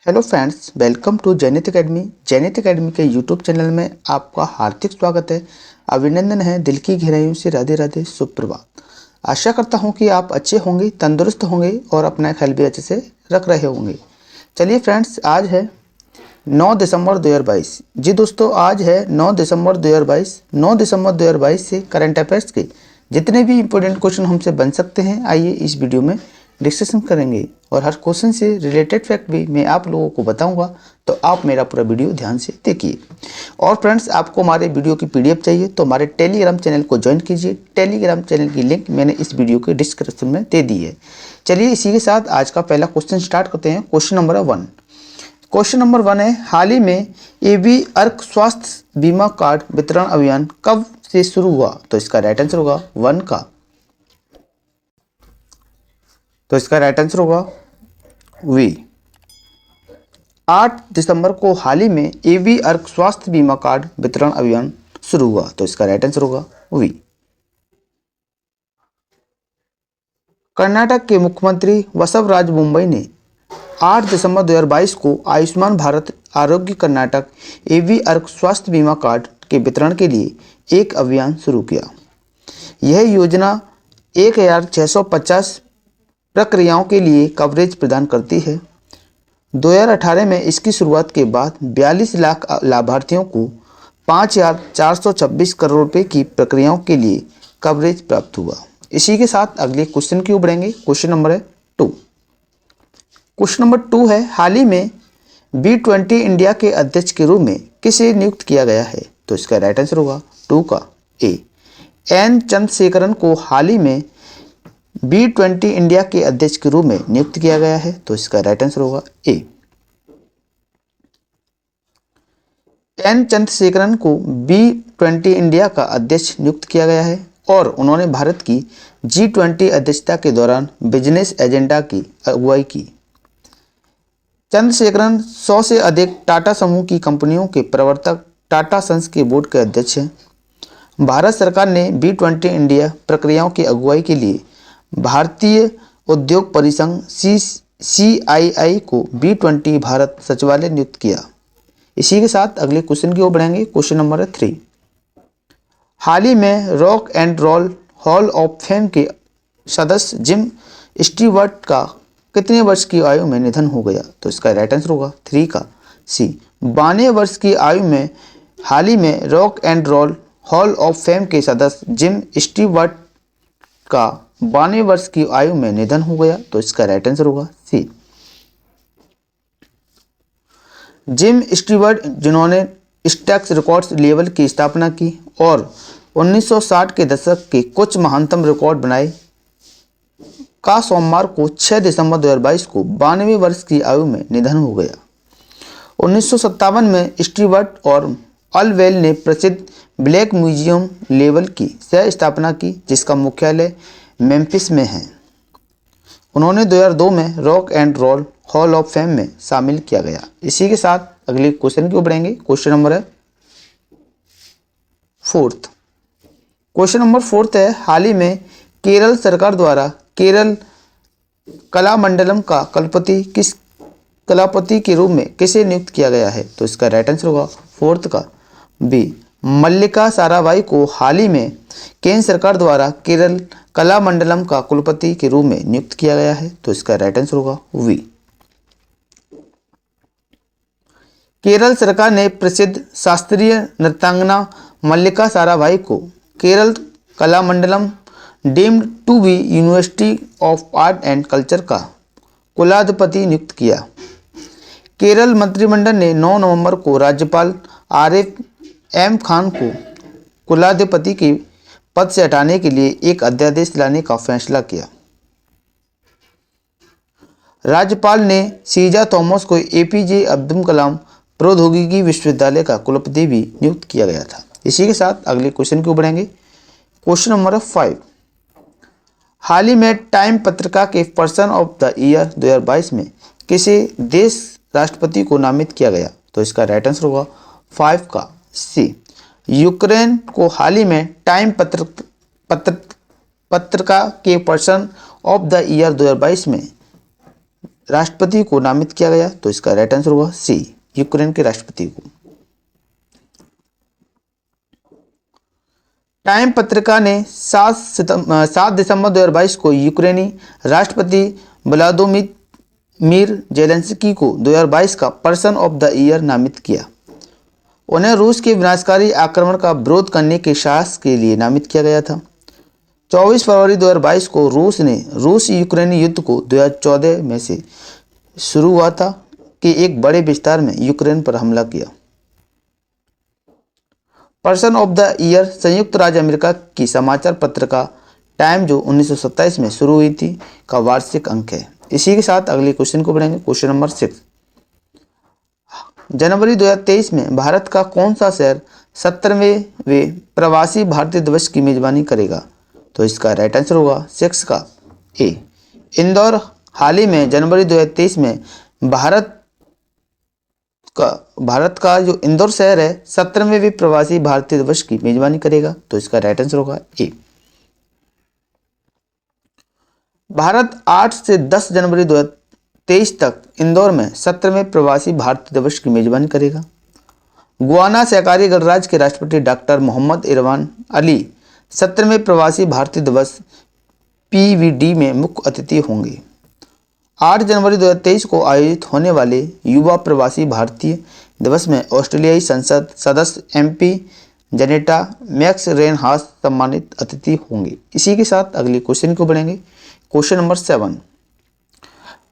Hello friends, welcome to Jainit academy. Jainit academy के YouTube channel में आपका हार्दिक स्वागत है। अभिनंदन है दिल की गहराइयों से। राधे राधे, सुप्रभात। आशा करता हूं कि आप अच्छे होंगे, तंदुरुस्त होंगे और अपना ख्याल भी अच्छे से रख रहे होंगे। चलिए फ्रेंड्स, आज है 9 दिसंबर 2022। जी दोस्तों, आज है 9 दिसंबर 2022। 9 दिसंबर 2022 से करंट अफेयर्स के जितने भी इंपॉर्टेंट क्वेश्चन हमसे बन सकते हैं, आइए इस वीडियो में डिस्कशन करेंगे। और हर क्वेश्चन से रिलेटेड फैक्ट भी मैं आप लोगों को बताऊंगा, तो आप मेरा पूरा वीडियो ध्यान से देखिए। और फ्रेंड्स, आपको हमारे वीडियो की पीडीएफ चाहिए तो हमारे टेलीग्राम चैनल को ज्वाइन कीजिए। टेलीग्राम चैनल की लिंक मैंने इस वीडियो के डिस्क्रिप्शन में दे दी है। चलिए इसी के साथ आज का पहला क्वेश्चन स्टार्ट करते हैं। Question number 1। क्वेश्चन नंबर 1 है, हाल ही में एबी अर्क स्वास्थ्य बीमा कार्ड वितरण अभियान कब से शुरू हुआ? तो इसका राइट आंसर होगा 1 का। तो इसका राइट आंसर होगा वी। 8 दिसंबर को हाल ही में एबी अर्क स्वास्थ्य बीमा कार्ड वितरण अभियान शुरू हुआ। तो इसका राइट आंसर होगा वी। कर्नाटक के मुख्यमंत्री बसवराज मुंबई ने 8 दिसंबर 2022 को आयुष्मान भारत आरोग्य कर्नाटक एबी अर्क स्वास्थ्य बीमा कार्ड के वितरण के लिए एक अभियान शुरू किया। यह योजना 1650 प्रक्रियाओं के लिए कवरेज प्रदान करती है। 2018 में इसकी शुरुआत के बाद 42 लाख लाभार्थियों को 5,426 करोड़ रुपए की प्रक्रियाओं के लिए कवरेज प्राप्त हुआ। इसी के साथ अगले क्वेश्चन की ओर बढ़ेंगे। क्वेश्चन नंबर है 2। क्वेश्चन नंबर 2 है, हाल ही में B20 इंडिया के अध्यक्ष के रूप में किसे नियुक्त किया गया है? तो इसका राइट आंसर होगा 2 का ए। एन चंद्रशेखरन को हाल ही में B20 इंडिया के अध्यक्ष के रूप में नियुक्त किया गया है। तो इसका राइट आंसर होगा ए। एन चंद्रशेखरन को B20 इंडिया का अध्यक्ष नियुक्त किया गया है और उन्होंने भारत की G20 अध्यक्षता के दौरान बिजनेस एजेंडा की अगुवाई की। चंद्रशेखरन 100 से अधिक टाटा समूह की कंपनियों के प्रवर्तक टाटा सन्स के बोर्ड के अध्यक्ष हैं। भारत सरकार ने B20 इंडिया प्रक्रियाओं की अगुवाई के लिए भारतीय उद्योग परिसंघ CII को B20 भारत सचिवालय नियुक्त किया। इसी के साथ अगले क्वेश्चन की ओर बढ़ेंगे। Question number 3। हाल ही में rock and roll hall of fame के सदस्य जिम स्टीवर्ट का कितने वर्ष की आयु में निधन हो गया? तो इसका राइट आंसर होगा 3 का सी। 92 वर्ष की आयु में हाल ही में rock and roll hall of fame के सदस्य जिम स्टीवर्ट का 92 वर्ष की आयु में निधन हो गया। तो इसका राइट आंसर होगा सी। जिम स्टीवर्ट, जिन्होंने स्टैक्स रिकॉर्ड्स लेबल की स्थापना की और 1960 के दशक के कुछ महानतम रिकॉर्ड बनाए, का सोमवार को 6 दिसंबर 2022 को 92 वर्ष की आयु में निधन हो गया। 1957 में स्टीवर्ट और अलवेल ने प्रसिद्ध ब्लैक म्यूजियम लेबल की सह स्थापना की, जिसका मुख्यालय मेम्फिस में है। उन्होंने 2002 में rock and roll hall of fame में शामिल किया गया। इसी के साथ अगले क्वेश्चन की ओर बढ़ेंगे। क्वेश्चन नंबर है 4। क्वेश्चन नंबर 4 है, हाल ही में केरल सरकार द्वारा केरल कलामंडलम का कलापति के रूप में किसे नियुक्त किया गया है? तो इसका राइट आंसर होगा 4 का बी। मल्लिका साराभाई को हाल ही में केंद्र सरकार द्वारा केरल कलामंडलम का कुलपति के रूप में नियुक्त किया गया है। तो इसका राइट आंसर होगा वी। केरल सरकार ने प्रसिद्ध शास्त्रीय नृत्यांगना मल्लिका साराभाई को Kerala Kalamandalam deemed to be university of art and culture का कुलाधिपति नियुक्त किया। केरल मंत्रिमंडल ने 9 नवंबर को राज्यपाल RFM खान को कुलाधिपति के पद से हटाने के लिए एक अध्यादेश लाने का फैसला किया। राज्यपाल ने सीजा थॉमस को APJ अब्दुल कलाम प्रौद्योगिकी विश्वविद्यालय का कुलपति भी नियुक्त किया गया था। इसी के साथ अगले क्वेश्चन की ओर बढ़ेंगे। Question number 5। हाल ही में टाइम पत्रिका के पर्सन ऑफ द ईयर 2022 में किसे देश राष्ट्रपति को नामित किया गया? तो इसका राइट आंसर होगा 5 का सी। यूक्रेन को हाल ही में टाइम पत्रिका के पर्सन ऑफ द ईयर 2022 में राष्ट्रपति को नामित किया गया? तो इसका राइट आंसर होगा सी, यूक्रेन के राष्ट्रपति को। टाइम पत्रिका ने 7 दिसंबर 2022 को यूक्रेनी राष्ट्रपति व्लादिमीर जेलेंस्की को 2022 का पर्सन ऑफ द ईयर नामित किया। उन्हें रूस के विनाशकारी आक्रमण का विरोध करने के साहस के लिए नामित किया गया था। 24 फरवरी 2022 को रूस यूक्रेनी युद्ध को 2014 में से शुरू हुआ था कि एक बड़े विस्तार में यूक्रेन पर हमला किया। पर्सन ऑफ द ईयर संयुक्त राज्य अमेरिका की समाचार पत्रिका टाइम जो 1927 में शुरू हुई थी का वार्षिक अंक है। इसी के साथ अगले क्वेश्चन को बढ़ेंगे। क्वेश्चन नंबर 6, जनवरी 2023 में भारत का कौन सा शहर 17वें प्रवासी भारतीय दिवस की मेजबानी करेगा? तो इसका राइट आंसर होगा 6 का ए, इंदौर। हाल ही में जनवरी 2023 में भारत का जो इंदौर शहर है 17वें प्रवासी भारतीय दिवस की मेजबानी करेगा। तो इसका राइट आंसर होगा ए। भारत 8 से 10 जनवरी 2023 तक इंदौर में 17वें प्रवासी भारतीय दिवस की मेजबानी करेगा। गुयाना सहकारी गणराज्य के राष्ट्रपति डॉक्टर मोहम्मद इरफान अली 17वें प्रवासी भारतीय दिवस पीवीडी में मुख्य अतिथि होंगे। 8 जनवरी 2023 को आयोजित होने वाले युवा प्रवासी भारतीय दिवस में ऑस्ट्रेलियाई संसद सदस्य एमपी जेनेटा मैक्स रेनहास सम्मानित अतिथि होंगे। इसी के साथ अगले क्वेश्चन को बढ़ेंगे। क्वेश्चन नंबर 7,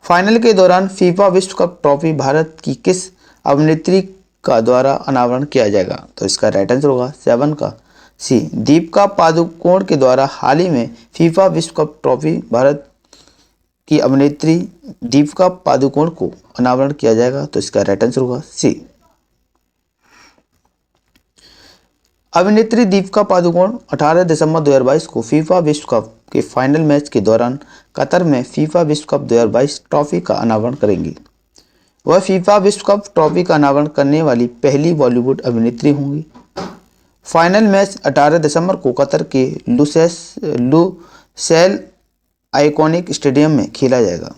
फाइनल के दौरान फीफा विश्व कप ट्रॉफी भारत की किस अभिनेत्री का द्वारा अनावरण किया जाएगा? तो इसका राइट आंसर होगा 7 का सी, दीपिका पादुकोण के द्वारा हाल ही में फीफा विश्व कप ट्रॉफी भारत की अभिनेत्री दीपिका पादुकोण को अनावरण किया जाएगा। तो इसका राइट आंसर होगा सी। अभिनेत्री दीपिका पादुकोण 18 दिसंबर 2022 को फीफा विश्व कप के फाइनल मैच के दौरान कतर में फीफा विश्व कप 2022 ट्रॉफी का अनावरण करेंगी। वह फीफा विश्व कप ट्रॉफी का अनावरण करने वाली पहली बॉलीवुड अभिनेत्री होंगी। फाइनल मैच 18 दिसंबर को कतर के लुसैल आइकॉनिक स्टेडियम में खेला जाएगा।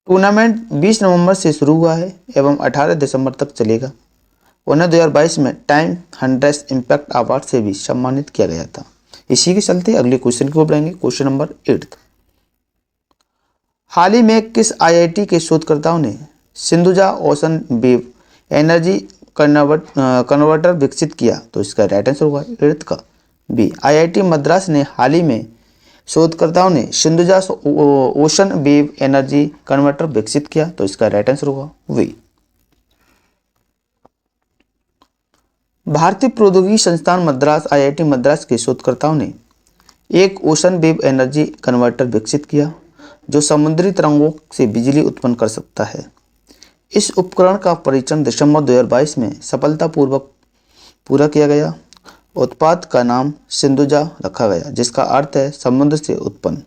टूर्नामेंट 20 नवंबर से शुरू हुआ है एवं 18 दिसंबर तक चलेगा। उन्हें 2022 में टाइम 100 इम्पैक्ट अवार्ड से भी सम्मानित किया गया था। इसी के चलते अगले क्वेश्चन को बढ़ेंगे। क्वेश्चन नंबर 8, हाल ही में किस आईआईटी के शोधकर्ताओं ने Sindhuja ocean wave energy converter विकसित किया? तो इसका राइट आंसर होगा 8 का बी, आईआईटी मद्रास ने हाल ही में शोधकर्ताओं ने Sindhuja ocean wave energy converter विकसित किया। तो इसका राइट आंसर होगा वी। भारतीय प्रौद्योगिकी संस्थान मद्रास आईआईटी मद्रास के शोधकर्ताओं ने एक ओशन वेव एनर्जी कन्वर्टर विकसित किया जो समुद्री तरंगों से बिजली उत्पन्न कर सकता है। इस उपकरण का परीक्षण दिसंबर 2022 में सफलतापूर्वक पूरा किया गया। उत्पाद का नाम सिंधुजा रखा गया जिसका अर्थ है समुद्र से उत्पन्न।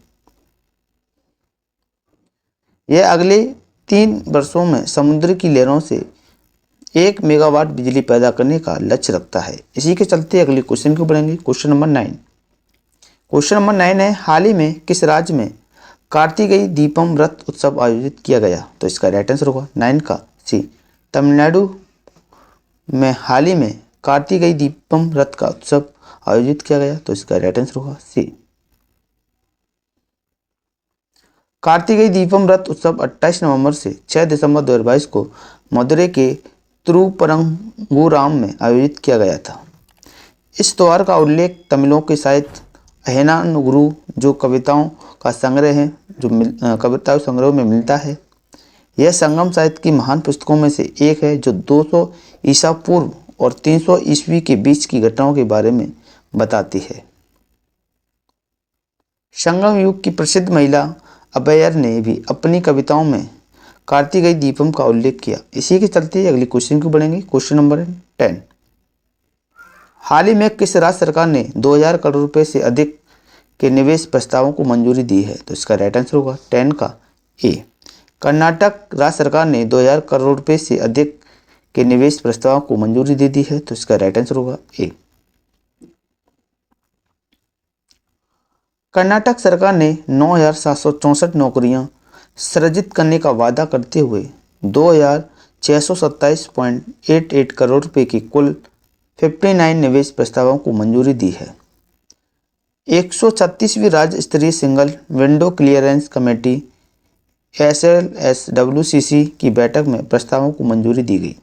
यह अगले 3 वर्षों में समुद्र की लहरों से 1 मेगावाट बिजली पैदा करने का लक्ष्य रखता है। इसी के चलते अगले क्वेश्चन को बढ़ेंगे। क्वेश्चन नंबर 9, क्वेश्चन नंबर 9 है, हाल ही में किस राज्य में कार्तिकेय दीपम रथ उत्सव आयोजित किया गया? तो इसका राइट आंसर होगा 9 का सी, तमिलनाडु में हाल ही में कार्तिकेय दीपम रथ का उत्सव आयोजित किया गया। तो इसका राइट आंसर होगा सी। कार्तिकेय दीपम रथ उत्सव 28 नवंबर से 6 दिसंबर 2022 को मदुरै के तिरुपरंगुराम में आयोजित किया गया था। इस त्योहार का उल्लेख तमिलों के साहित्य अहैयानुगुरु जो कविताओं का संग्रह है जो कविता संग्रह में मिलता है। यह संगम साहित्य की महान पुस्तकों में से एक है जो 200 ईसा पूर्व और 300 ईस्वी के बीच की घटनाओं के बारे में बताती है। संगम युग की प्रसिद्ध महिला अबैयर ने भी अपनी कविताओं में कार्तिकेय दीपम का उल्लेख किया। इसी के चलते अगले क्वेश्चन को बढ़ेंगे। क्वेश्चन नंबर 10, हाल ही में किस राज्य सरकार ने 2000 करोड़ रुपए से अधिक के निवेश प्रस्तावों को मंजूरी दी है? तो इसका राइट आंसर होगा 10 का ए, कर्नाटक राज्य सरकार ने 2000 करोड़ रुपए से अधिक के निवेश प्रस्तावों को मंजूरी दे दी है। तो इसका राइट आंसर होगा ए। कर्नाटक सरकार ने 9,764 नौकरियां सृजित करने का वादा करते हुए 2,627.88 करोड़ रुपए की कुल 59 निवेश प्रस्तावों को मंजूरी दी है। 136वीं राज्य स्तरीय single window clearance committee SLSWCC की बैठक में प्रस्तावों को मंजूरी दी गई।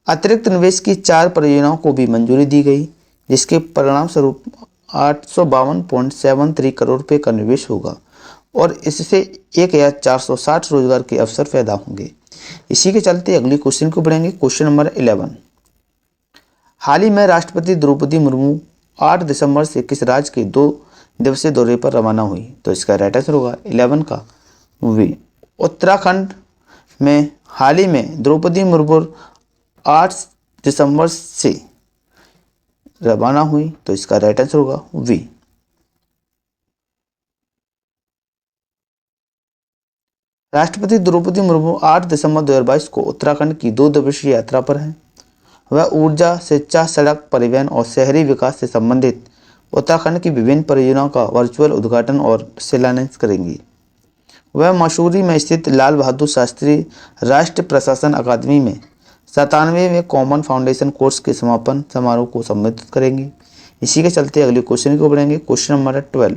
अतिरिक्त निवेश की 4 परियोजनाओं को भी मंजूरी दी गई, जिसके परिणाम स्वरूप 852.73 करोड़ रुपए का निवेश होगा और इससे 1,460 रोजगार के अवसर पैदा होंगे। इसी के चलते अगली क्वेश्चन को बढ़ेंगे। Question number 11। हाल ही में राष्ट्रपति द्रौपदी मुर्मू 8 दिसंबर से किस राज्य के 2 दिवसीय दौरे पर रवाना हुई? तो इसका राइट आंसर होगा 11 का वी। उत्तराखंड में हाल ही में द्रौपदी मुर्मू 8 दिसंबर से रवाना हुई, तो इसका राइट आंसर होगा वी। राष्ट्रपति द्रौपदी मुर्मू 8 दिसंबर 2022 को उत्तराखंड की 2 दिवसीय यात्रा पर हैं। वह ऊर्जा, शिक्षा, सड़क परिवहन और शहरी विकास से संबंधित उत्तराखंड की विभिन्न परियोजनाओं का वर्चुअल उद्घाटन और शिलान्यास करेंगी। वह मसूरी में स्थित लाल बहादुर शास्त्री राष्ट्रीय प्रशासन अकादमी में 97वें कॉमन फाउंडेशन कोर्स के समापन समारोह को संबोधित करेंगी। इसी के चलते अगले क्वेश्चन को बढ़ेंगे। Question number 12।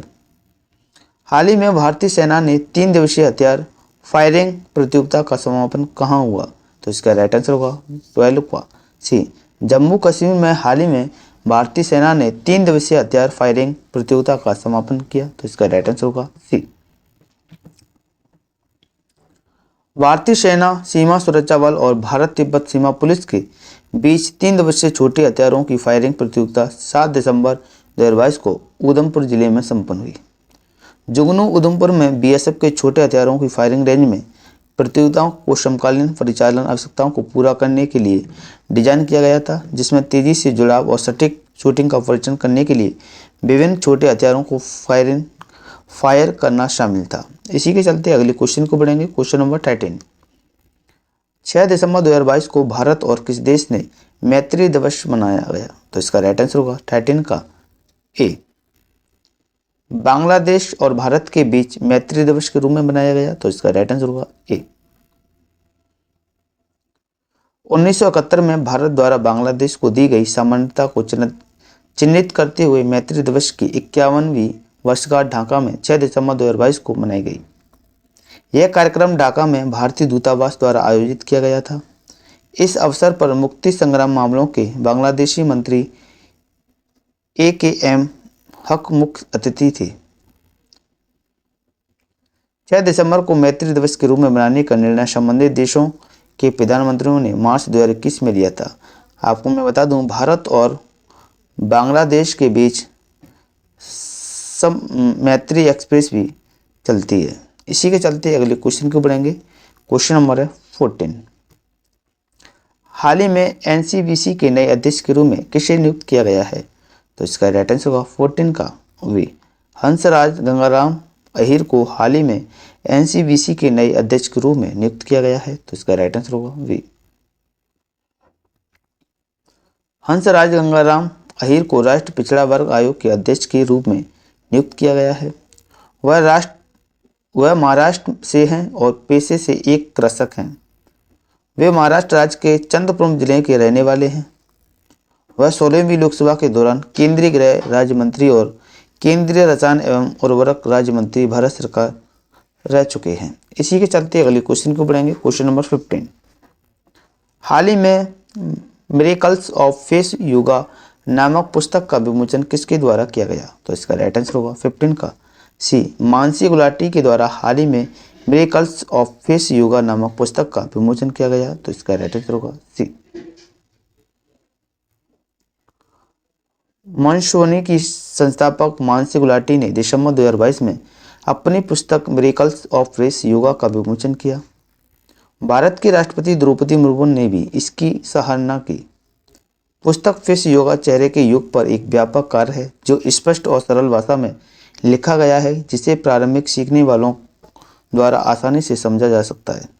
हाल ही में भारतीय सेना ने 3 दिवसीय हथियार फायरिंग प्रतियोगिता का समापन कहाँ हुआ? तो इसका राइट आंसर होगा 12 का सी। जम्मू कश्मीर में हाल ही में भारतीय सेना ने 3 दिवसीय हथियार फायरिंग प्रतियोगिता का समापन किया, तो इसका राइट आंसर होगा सी। भारतीय सेना, सीमा सुरक्षा बल और भारत तिब्बत सीमा पुलिस के बीच 3 दिवसीय छोटे हथियारों की फायरिंग प्रतियोगिता 7 दिसंबर 2022 को उधमपुर जिले में संपन्न हुई। जुगनू उधमपुर में बीएसएफ के छोटे हथियारों की फायरिंग रेंज में प्रतियोगिताओं को समकालीन परिचालन आवश्यकताओं को पूरा करने के लिए डिजाइन किया गया था, जिसमें तेजी से जुड़ाव और सटीक शूटिंग का परीक्षण करने के लिए विभिन्न छोटे हथियारों को फायर करना शामिल था। इसी के चलते अगले क्वेश्चन को बढ़ेंगे। Question number 13। 6 दिसंबर 2022 को भारत और किस देश ने मैत्री दिवस मनाया गया? तो इसका राइट आंसर होगा 13 का ए। बांग्लादेश और भारत के बीच मैत्री दिवस के रूप में मनाया गया, तो इसका राइट आंसर होगा ए। 1971 में भारत द्वारा बांग्लादेश को दी गई सामान्यता को चिन्हित करते हुए मैत्री दिवस की 51वीं वर्षगांठ ढाका में 6 दिसंबर 2022 को मनाई गई। यह कार्यक्रम ढाका में भारतीय दूतावास द्वारा आयोजित किया गया था। इस अवसर पर मुक्ति संग्राम मामलों के बांग्लादेशी मंत्री AKM हक मुख्य अतिथि थे। 6 दिसंबर को मैत्री दिवस के रूप में मनाने का निर्णय संबंधित देशों के प्रधानमंत्रियों ने मार्च 2021 में लिया था। आपको मैं बता दूं, भारत और बांग्लादेश के बीच मैत्री एक्सप्रेस भी चलती है। इसी के चलते अगले क्वेश्चन को बढ़ेंगे। क्वेश्चन नंबर है 14। हाल ही में NCVC के नए अध्यक्ष के रूप में किसे नियुक्त किया गया है? तो इसका राइट आंसर होगा 14 का वी। हंसराज गंगाराम अहीर को हाल ही में NCVC के नए अध्यक्ष के रूप में नियुक्त किया गया है, तो इसका राइट आंसर होगा वी। हंसराज गंगाराम अहीर को राष्ट्रीय पिछड़ा वर्ग आयोग के अध्यक्ष के रूप में नियुक्त किया गया है। वह महाराष्ट्र से हैं और पेशे से एक कृषक हैं। वे महाराष्ट्र राज्य के चंद्रपुर जिले के रहने वाले हैं। वह 16वीं लोकसभा के दौरान केंद्रीय गृह राज्य मंत्री और केंद्रीय रसायन एवं उर्वरक राज्य मंत्री भारत सरकार रह चुके हैं। इसी के चलते अगले क्वेश्चन को बढ़ेंगे। Question number 15। हाल ही में मिरेकल्स ऑफ फेस योगा नामक पुस्तक का विमोचन किसके द्वारा किया गया? तो इसका राइट आंसर होगा 15 का सी। मानसी गुलाटी के द्वारा हाल ही में मिरेकल्स ऑफ फेस योगा नामक पुस्तक का विमोचन किया गया, तो इसका राइट आंसर होगा सी। मंशोनी की संस्थापक मानसी गुलाटी ने दिसंबर 2022 में अपनी पुस्तक मिरेकल्स ऑफ फेस योगा का विमोचन किया। भारत की राष्ट्रपति द्रौपदी मुर्मू ने भी इसकी सराहना की। पुस्तक फेस योगा चेहरे के योग पर एक व्यापक कार्य है जो स्पष्ट और सरल भाषा में लिखा गया है, जिसे प्रारंभिक सीखने वालों द्वारा आसानी से समझा जा सकता है।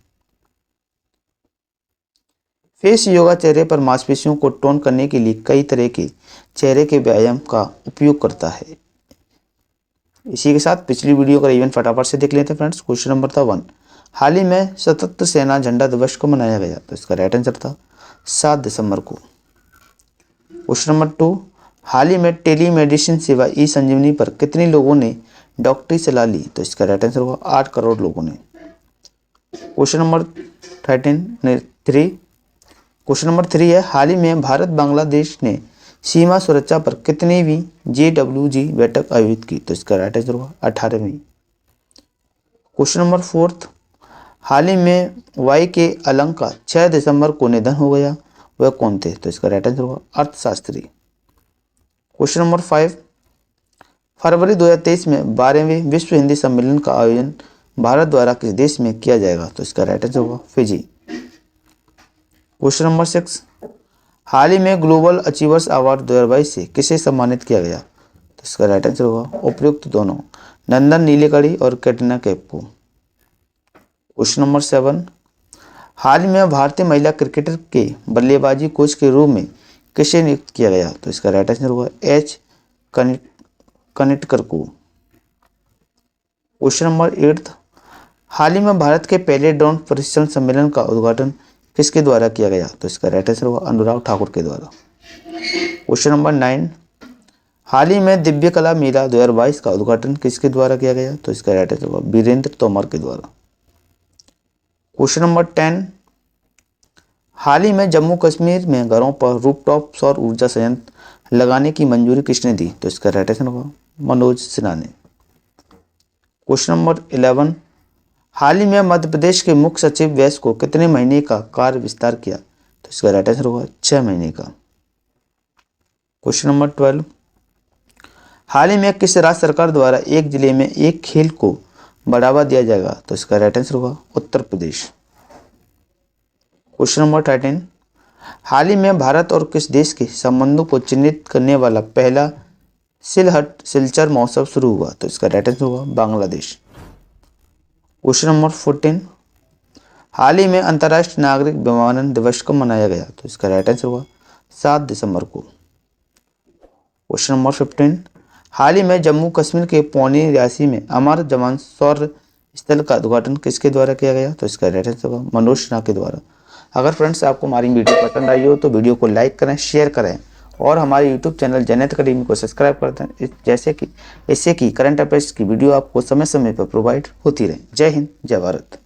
फेस योगा चेहरे पर मांसपेशियों को टोन करने के लिए कई तरह के चेहरे के व्यायाम का उपयोग करता है। इसी के साथ पिछली वीडियो का रिवीजन फटाफट से देख लेते हैं फ्रेंड्स। क्वेश्चन नंबर था 1, हाल ही में सशस्त्र सेना झंडा दिवस को मनाया गया, तो इसका राइट आंसर था 7 दिसंबर को। क्वेश्चन नंबर 2, हाल ही में टेलीमेडिसिन सेवा ई संजीवनी पर कितने लोगों ने डॉक्टरी सलाह ली, तो इसका राइट आंसर होगा 8 करोड़ लोगों ने। क्वेश्चन नंबर 3 क्वेश्चन नंबर 3 है, हाल ही में भारत बांग्लादेश ने सीमा सुरक्षा पर कितनीवीं JWG बैठक आयोजित की, तो इसका राइट आंसर होगा 18वीं। क्वेश्चन नंबर 4, हाल ही में वाई के अलंग का 6 दिसंबर को निधन हो गया, वह कौन थे, तो इसका राइट आंसर होगा अर्थशास्त्री। क्वेश्चन नंबर 5, फरवरी 2023 में 12वें विश्व हिंदी सम्मेलन का आयोजन भारत द्वारा किस देश में किया जाएगा, तो इसका राइट आंसर होगा फिजी। क्वेश्चन नंबर 6, हाल ही में ग्लोबल अचीवर्स अवार्ड 2022 से किसे सम्मानित किया गया, तो इसका राइट आंसर होगा उपयुक्त दोनों, नंदन नीलेकणी और कैटरीना कैफ को। क्वेश्चन नंबर 7, हाल ही में भारतीय महिला क्रिकेटर के बल्लेबाजी कोच के रूप में किसे नियुक्त किया गया, तो इसका राइट आंसर होगा एच कनिटकर को। क्वेश्चन नंबर 8, हाल ही में भारत के पहले ड्रोन प्रशिक्षण सम्मेलन का उद्घाटन किसके द्वारा किया गया, तो इसका राइट आंसर होगा अनुराग ठाकुर के द्वारा। क्वेश्चन नंबर 9, हाल ही में दिव्य कला मेला 2022 का उद्घाटन किसके द्वारा किया गया, तो इसका राइट आंसर होगा वीरेंद्र तोमर के द्वारा। क्वेश्चन नंबर 10, हाल ही में जम्मू कश्मीर में घरों पर रूफटॉप सौर ऊर्जा संयंत्र लगाने की मंजूरी किसने दी, तो इसका राइट आंसर होगा मनोज सिन्हा ने। क्वेश्चन नंबर 11, हाल ही में मध्य प्रदेश के मुख्य सचिव वैस को कितने महीने का कार्य विस्तार किया, तो इसका राइट आंसर होगा 6 महीने का। क्वेश्चन नंबर 12, हाल ही में किस राज्य सरकार द्वारा एक जिले में एक खेल को बढ़ावा दिया जाएगा, तो इसका राइट आंसर होगा उत्तर प्रदेश। क्वेश्चन नंबर 13, हाल ही में भारत और किस देश के संबंधों को चिन्हित करने वाला पहला सिलहट सिलचर महोत्सव शुरू हुआ, तो इसका राइट आंसर होगा बांग्लादेश। क्वेश्चन नंबर 14, हाल ही में अंतर्राष्ट्रीय नागरिक विमानन दिवस को मनाया गया, तो इसका राइट आंसर होगा 7 दिसंबर को। क्वेश्चन नंबर 15, हाल ही में जम्मू कश्मीर के पौनी रियासी में अमर जवान शौर्य स्थल का उद्घाटन किसके द्वारा किया गया, तो इसका राइट आंसर होगा मनोज सिन्हा के द्वारा। अगर फ्रेंड्स आपको हमारी वीडियो पसंद आई हो तो वीडियो को लाइक करें, शेयर करें और हमारे यूट्यूब चैनल जनहित अकेडमी को सब्सक्राइब कर दें, जैसे कि इससे कि करंट अफेयर्स की वीडियो आपको समय समय पर प्रोवाइड होती रहे। जय हिंद, जय भारत।